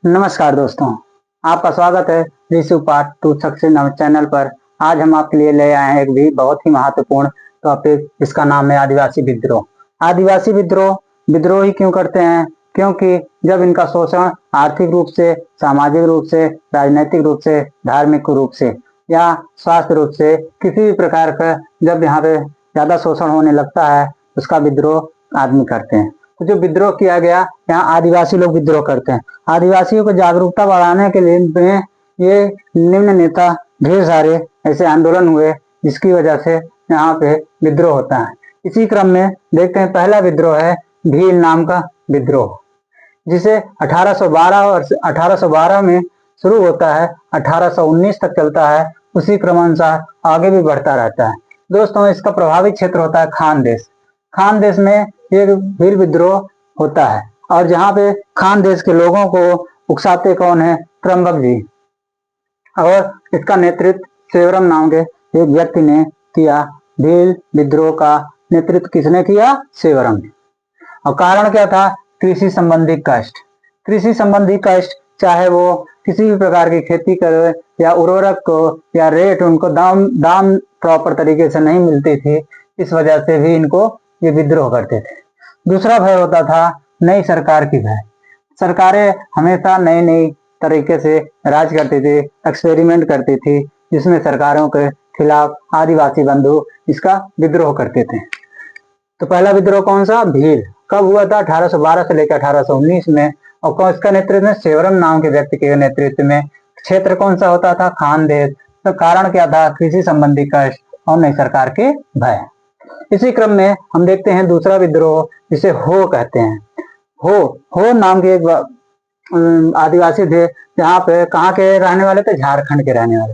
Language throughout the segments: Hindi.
नमस्कार दोस्तों, आपका स्वागत है ऋषु पार्ट टू सक्सेस नाम चैनल पर। आज हम आपके लिए ले आए हैं एक भी बहुत ही महत्वपूर्ण टॉपिक, जिसका नाम है आदिवासी विद्रोह। आदिवासी विद्रोह विद्रोह ही क्यों करते हैं? क्योंकि जब इनका शोषण आर्थिक रूप से, सामाजिक रूप से, राजनीतिक रूप से, धार्मिक रूप से या स्वास्थ्य रूप से किसी भी प्रकार का जब यहाँ पे ज्यादा शोषण होने लगता है, उसका विद्रोह आदमी करते हैं। तो जो विद्रोह किया गया, यहाँ आदिवासी लोग विद्रोह करते हैं। आदिवासियों को जागरूकता बढ़ाने के लिए ये निम्न नेता ढेर सारे ऐसे आंदोलन हुए, जिसकी वजह से यहाँ पे विद्रोह होता है। इसी क्रम में देखते हैं, पहला विद्रोह है भील नाम का विद्रोह, जिसे 1812 और 1812 में शुरू होता है, 1819 तक चलता है। उसी क्रमानुसार आगे भी बढ़ता रहता है। दोस्तों, इसका प्रभावित क्षेत्र होता है खान देश। खान देश में एक भील विद्रोह होता है, और जहाँ पे खान देश के लोगों को उकसाते कौन है? त्र्यंबक जी। और इसका नेतृत्व सेवरम नाम के एक व्यक्ति ने किया। भील विद्रोह का नेतृत्व किसने किया? सेवरम। और कारण क्या था? कृषि संबंधी कष्ट। कृषि संबंधी कष्ट, चाहे वो किसी भी प्रकार की खेती करे या उर्वरक को या रेट उनको दाम प्रॉपर तरीके से नहीं मिलती थी, इस वजह से भी इनको ये विद्रोह करते थे। दूसरा भय होता था नई सरकार की भय। सरकारें हमेशा नई नई तरीके से राज करती थी, एक्सपेरिमेंट करती थी, जिसमें सरकारों के खिलाफ आदिवासी बंधु इसका विद्रोह करते थे। तो पहला विद्रोह कौन सा? भील। कब हुआ था? 1812 से लेकर 1819 में। और कौन इसका नेतृत्व में? सेवरम नाम के व्यक्ति के नेतृत्व में। क्षेत्र कौन सा होता था? खान देश। तो कारण क्या था? कृषि संबंधी कष्ट और नई सरकार के भय। इसी क्रम में हम देखते हैं दूसरा विद्रोह, जिसे हो कहते हैं। हो नाम के एक आदिवासी थे, जहाँ पे कहाँ के रहने वाले थे? झारखंड के रहने वाले।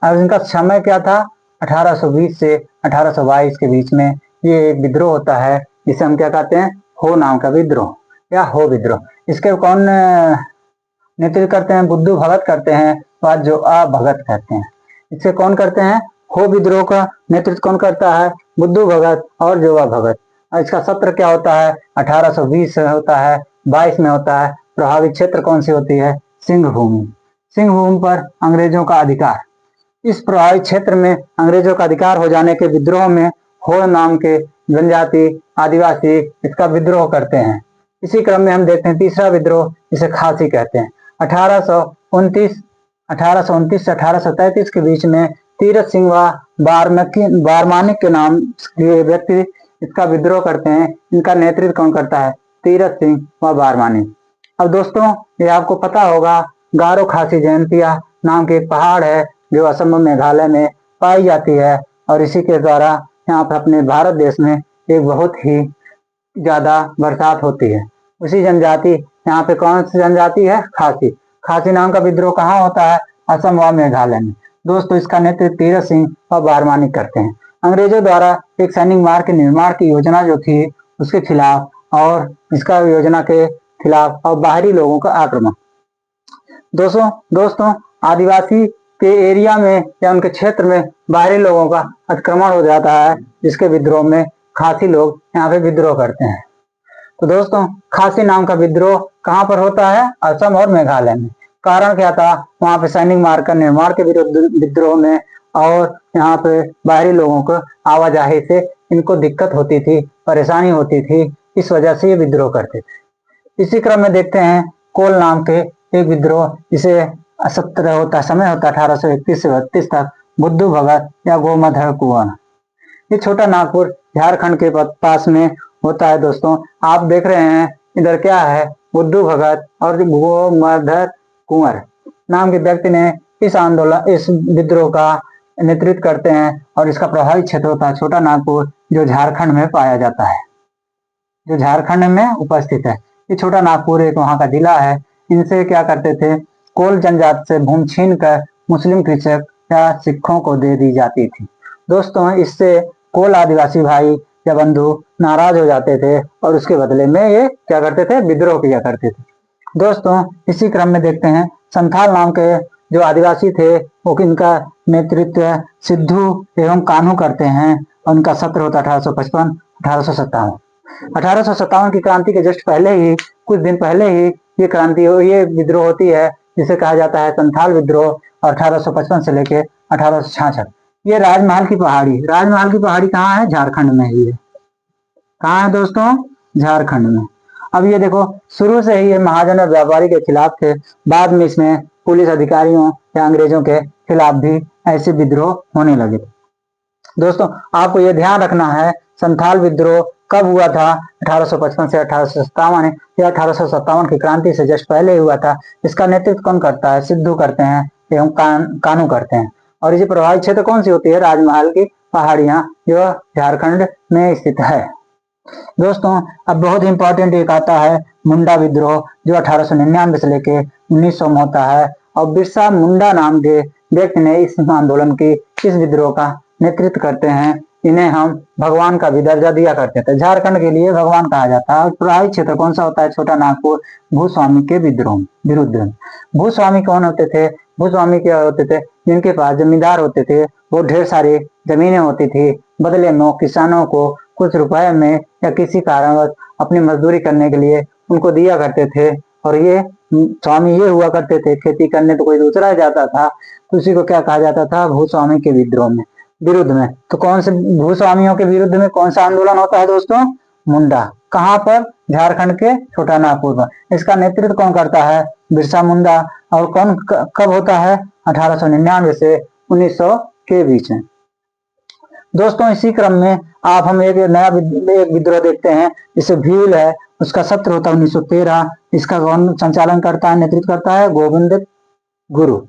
और इनका समय क्या था? 1820 से 1822 के बीच में ये एक विद्रोह होता है, जिसे हम क्या कहते हैं? हो नाम का विद्रोह या हो विद्रोह। इसके कौन नेतृत्व करते हैं? बुद्धू भगत करते हैं, व जो भगत कहते हैं। इससे कौन करते हैं? हो विद्रोह का नेतृत्व कौन करता है? बुद्धू भगत और जोवा भगत। इसका सत्र क्या होता है? 1820 में होता है, 22 में होता है। प्रभावित क्षेत्र कौन सी होती है? सिंह भूमि। सिंह भूमि पर अंग्रेजों का अधिकार। इस प्रभावित क्षेत्र में अंग्रेजों का अधिकार हो जाने के विद्रोह में हो नाम के जनजाति आदिवासी इसका विद्रोह करते हैं। इसी क्रम में हम देखते हैं तीसरा विद्रोह, जिसे खासी कहते हैं। 1829 से 1833 के बीच में तीरथ सिंह व बारमानिक के नाम के व्यक्ति इसका विद्रोह करते हैं। इनका नेतृत्व कौन करता है? तीरथ सिंह व बारमानिक। अब दोस्तों, ये आपको पता होगा, गारो खासी जयंतिया नाम के एक पहाड़ है, जो असम में मेघालय में पाई जाती है। और इसी के द्वारा यहाँ पर अपने भारत देश में एक बहुत ही ज्यादा बरसात होती है। उसी जनजाति, यहाँ पे कौन सी जनजाति है? खासी। खासी नाम का विद्रोह कहाँ होता है? असम व मेघालय में। दोस्तों, इसका नेतृत्व तीरथ सिंह व बारमानिक करते हैं। अंग्रेजों द्वारा एक सैनिक मार्ग के निर्माण की योजना जो थी, उसके खिलाफ और इसका योजना के खिलाफ और बाहरी लोगों का आक्रमण। दोस्तों, आदिवासी के एरिया में या उनके क्षेत्र में बाहरी लोगों का आक्रमण हो जाता है, जिसके विद्रोह में खासी लोग यहाँ पे विद्रोह करते हैं। तो दोस्तों, खासी नाम का विद्रोह कहाँ पर होता है? असम और मेघालय में। कारण क्या था? वहाँ पे सैनिक मार्ग का निर्माण के विरुद्ध विद्रोह में, और यहाँ पे बाहरी लोगों को आवाजाही से इनको दिक्कत होती थी, परेशानी होती थी, इस वजह से ये विद्रोह करते थे। इसी क्रम में देखते हैं कोल नाम के एक विद्रोह, जिसे समय होता है 1831 से 32 तक। बुद्धू भगत या गोमधर कुंवर। ये छोटा नागपुर झारखंड के पास में होता है। दोस्तों, आप देख रहे हैं इधर क्या है? बुद्धू भगत और गोमधर कुंवर नाम के व्यक्ति ने इस विद्रोह का नेतृत्व करते हैं। और इसका प्रभावित क्षेत्र होता है छोटा नागपुर, जो झारखंड में पाया जाता है, जो झारखंड में उपस्थित है। ये छोटा नागपुर एक वहाँ का जिला है। इनसे क्या करते थे? कोल जनजाति से भूमि छीन कर मुस्लिम कृषक या सिखों को दे दी जाती थी। दोस्तों, इससे कोल आदिवासी भाई या बंधु नाराज हो जाते थे, और उसके बदले में ये क्या करते थे? विद्रोह किया करते थे। दोस्तों, इसी क्रम में देखते हैं संथाल नाम के जो आदिवासी थे, वो इनका नेतृत्व सिद्धू एवं कान्हू करते हैं। उनका सत्र होता 1855 1857। 1857 की क्रांति के जस्ट पहले ही, कुछ दिन पहले ही ये क्रांति ये विद्रोह होती है जिसे कहा जाता है संथाल विद्रोह, और 1855 से लेके 1866। ये राजमहल की पहाड़ी कहाँ है? झारखंड में ही है। कहाँ है दोस्तों? झारखंड में। अब ये देखो, शुरू से ही ये महाजन और व्यापारी के खिलाफ थे, बाद में इसमें पुलिस अधिकारियों या अंग्रेजों के खिलाफ भी ऐसे विद्रोह होने लगे थे। दोस्तों आपको ये ध्यान रखना है, संथाल विद्रोह कब हुआ था? 1855 से 1857 या 1857 की क्रांति से जस्ट पहले हुआ था। इसका नेतृत्व कौन करता है? सिद्धू करते हैं एवं कानू करते हैं। और ये प्रभावित क्षेत्र कौन सी होती है? राजमहल की पहाड़ियां, जो झारखंड में स्थित है। दोस्तों अब बहुत इंपॉर्टेंट एक आता है मुंडा विद्रोह, जो 1899 से लेके 1900 में होता है। और बिरसा मुंडा नाम के व्यक्ति ने इस आंदोलन की, इस विद्रोह का नेतृत्व करते हैं। इन्हें हम भगवान का भी दर्जा दिया करते थे। झारखंड के लिए भगवान कहा जाता है। और प्रभावित क्षेत्र कौन सा होता है? छोटा नागपुर, भूस्वामी के विद्रोह विरुद्ध। भूस्वामी कौन होते थे? भूस्वामी क्या होते थे? जिनके पास जमींदार होते थे, वो ढेर सारी जमीनें होती थी, बदले में किसानों को कुछ रुपए में या किसी कारणवश अपनी मजदूरी करने के लिए उनको दिया करते थे। और ये स्वामी ये हुआ करते थे, खेती करने तो कोई दूसरा जाता था, तो उसी को क्या कहा जाता था? भूस्वामी के विद्रोह में विरुद्ध में। तो कौन से भूस्वामियों के विरुद्ध में कौन सा आंदोलन होता है दोस्तों? मुंडा। कहाँ पर? झारखंड के छोटा नागपुर पर। इसका नेतृत्व कौन करता है? बिरसा मुंडा। और कौन कब होता है? 1899 से 1900 के बीच में। दोस्तों इसी क्रम में आप हम एक नया विद्रोह देखते हैं, जिसे भील है। उसका सत्र होता है 1913। इसका कौन संचालन करता है, नेतृत्व करता है? गोविंद गुरु।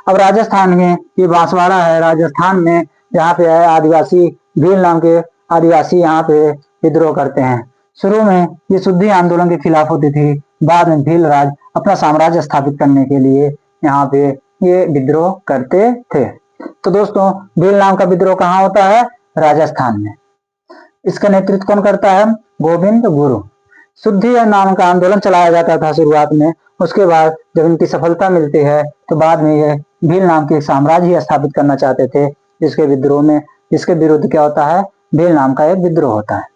अब राजस्थान में ये बांसवाड़ा है, राजस्थान में, यहाँ पे है आदिवासी भील नाम के आदिवासी यहाँ पे विद्रोह करते हैं। शुरू में ये शुद्धि आंदोलन के खिलाफ होती थी, बाद में भील राज अपना साम्राज्य स्थापित करने के लिए यहाँ पे ये विद्रोह करते थे। तो दोस्तों भील नाम का विद्रोह कहाँ होता है? राजस्थान में। इसका नेतृत्व कौन करता है? गोविंद गुरु। शुद्धि नाम का आंदोलन चलाया जाता था शुरुआत में। उसके बाद जब इनकी सफलता मिलती है तो बाद में ये भील नाम के साम्राज्य स्थापित करना चाहते थे, जिसके विद्रोह में, जिसके विरुद्ध क्या होता है? भील नाम का एक विद्रोह होता है।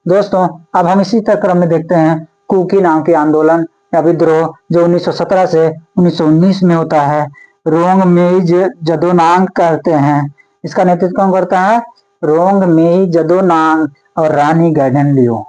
दोस्तों अब हम इसी क्रम में देखते हैं कुकी नाम के आंदोलन या विद्रोह, जो 1917 से 1919 में होता है। रोंग मेई जदोनांग करते हैं। इसका नेतृत्व कौन करता है? रोंग मेई जदोनांग और रानी गाइडनलियो।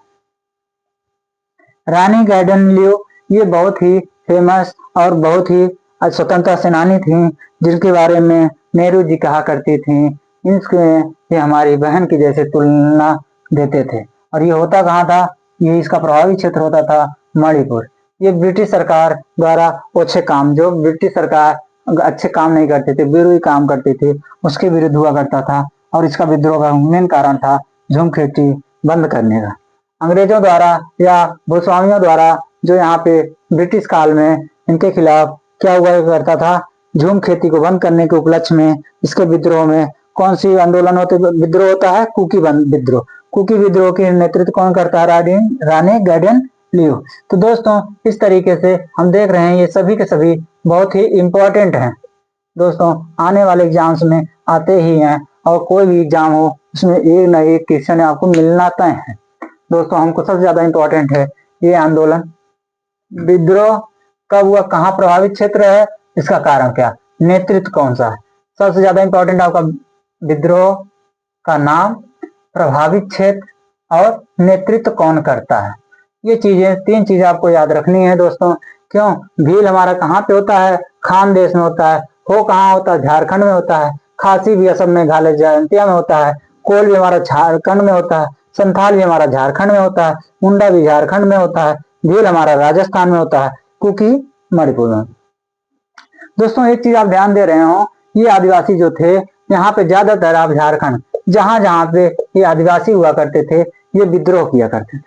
रानी गाइडनलियो ये बहुत ही फेमस और बहुत ही स्वतंत्रता सेनानी थी, जिनके बारे में नेहरू जी कहा करती थी, ये हमारी बहन की जैसे तुलना देते थे। और ये होता कहाँ था? ये इसका प्रभावी क्षेत्र होता था मणिपुर। ये ब्रिटिश सरकार द्वारा अच्छे काम, जो ब्रिटिश सरकार अच्छे काम नहीं करते थे, विरोधी काम करते थे, उसके विरुद्ध हुआ करता था। और इसका विद्रोह का मेन कारण था झूम खेती बंद करने का। अंग्रेजों द्वारा या भूस्वामियों द्वारा जो यहाँ पे ब्रिटिश काल में इनके खिलाफ क्या हुआ करता था? झूम खेती को बंद करने के उपलक्ष्य में इसके विद्रोह में कौन सी आंदोलन होते विद्रोह होता है? कुकी विद्रोह। कुकी विद्रोह के नेतृत्व कौन करता है? रानी गाइडनलियो। तो दोस्तों इस तरीके से हम देख रहे हैं ये सभी के सभी बहुत ही इंपॉर्टेंट हैं। दोस्तों आने वाले एग्जाम्स में आते ही हैं, और कोई भी एग्जाम हो उसमें एक न एक क्वेश्चन आपको मिलना तय है। दोस्तों हमको सबसे ज्यादा इंपॉर्टेंट है ये आंदोलन, विद्रोह कब हुआ, कहाँ प्रभावित क्षेत्र है, इसका कारण क्या, नेतृत्व कौन सा है। सबसे ज्यादा इंपॉर्टेंट आपका विद्रोह का नाम, प्रभावित क्षेत्र और नेतृत्व कौन करता है। ये चीजें, तीन चीजें आपको याद रखनी है दोस्तों। क्यों? भील हमारा कहाँ पे होता है? खान देश में होता है। हो कहाँ होता है? झारखंड में होता है। खासी भी असम मेघालय जयंतिया में होता है। कोल भी हमारा झारखंड में होता है। संथाल भी हमारा झारखंड में होता है। मुंडा भी झारखंड में होता है। भील हमारा राजस्थान में होता है। कुकी मणिपुर में। दोस्तों एक चीज आप ध्यान दे रहे हो, ये आदिवासी जो थे यहाँ पे ज्यादातर, आप झारखंड जहां जहां पे ये आदिवासी हुआ करते थे, ये विद्रोह किया करते थे।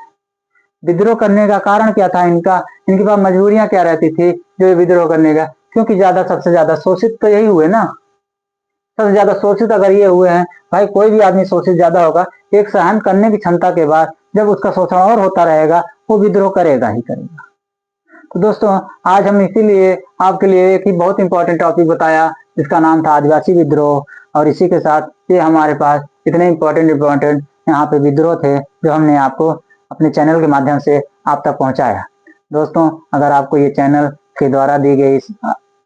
विद्रोह करने का कारण क्या था इनका? इनके पास मजबूरियां क्या रहती थी जो ये विद्रोह करने का? क्योंकि सबसे ज्यादा शोषित तो यही हुए ना। सबसे ज्यादा शोषित अगर ये हुए हैं, भाई कोई भी आदमी शोषित ज्यादा होगा, एक सहन करने की क्षमता के बाद जब उसका शोषण और होता रहेगा, वो विद्रोह करेगा ही करेगा। तो दोस्तों आज हम इसीलिए आपके लिए एक ही बहुत इंपॉर्टेंट टॉपिक बताया, जिसका नाम था आदिवासी विद्रोह। और इसी के साथ ये हमारे पास इतने इंपॉर्टेंट यहाँ पे विद्रोह थे जो हमने आपको अपने चैनल के माध्यम से आप तक पहुंचाया। दोस्तों, अगर आपको ये चैनल के द्वारा दी गई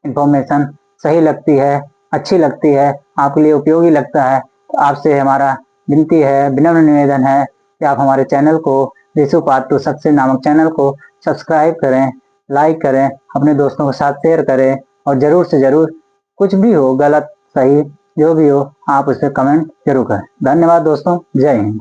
इंफॉर्मेशन सही लगती है, अच्छी लगती है, आपके लिए उपयोगी लगता है, तो आपसे हमारा विनती है, विनम्र निवेदन है कि आप हमारे चैनल को, रिशु पार्ट टू सक्सेस नामक चैनल को सब्सक्राइब करें, लाइक करें, अपने दोस्तों के साथ शेयर करें और जरूर से जरूर कुछ भी हो, गलत सही जो भी हो, आप उसे कमेंट जरूर करें। धन्यवाद दोस्तों, जय हिंद।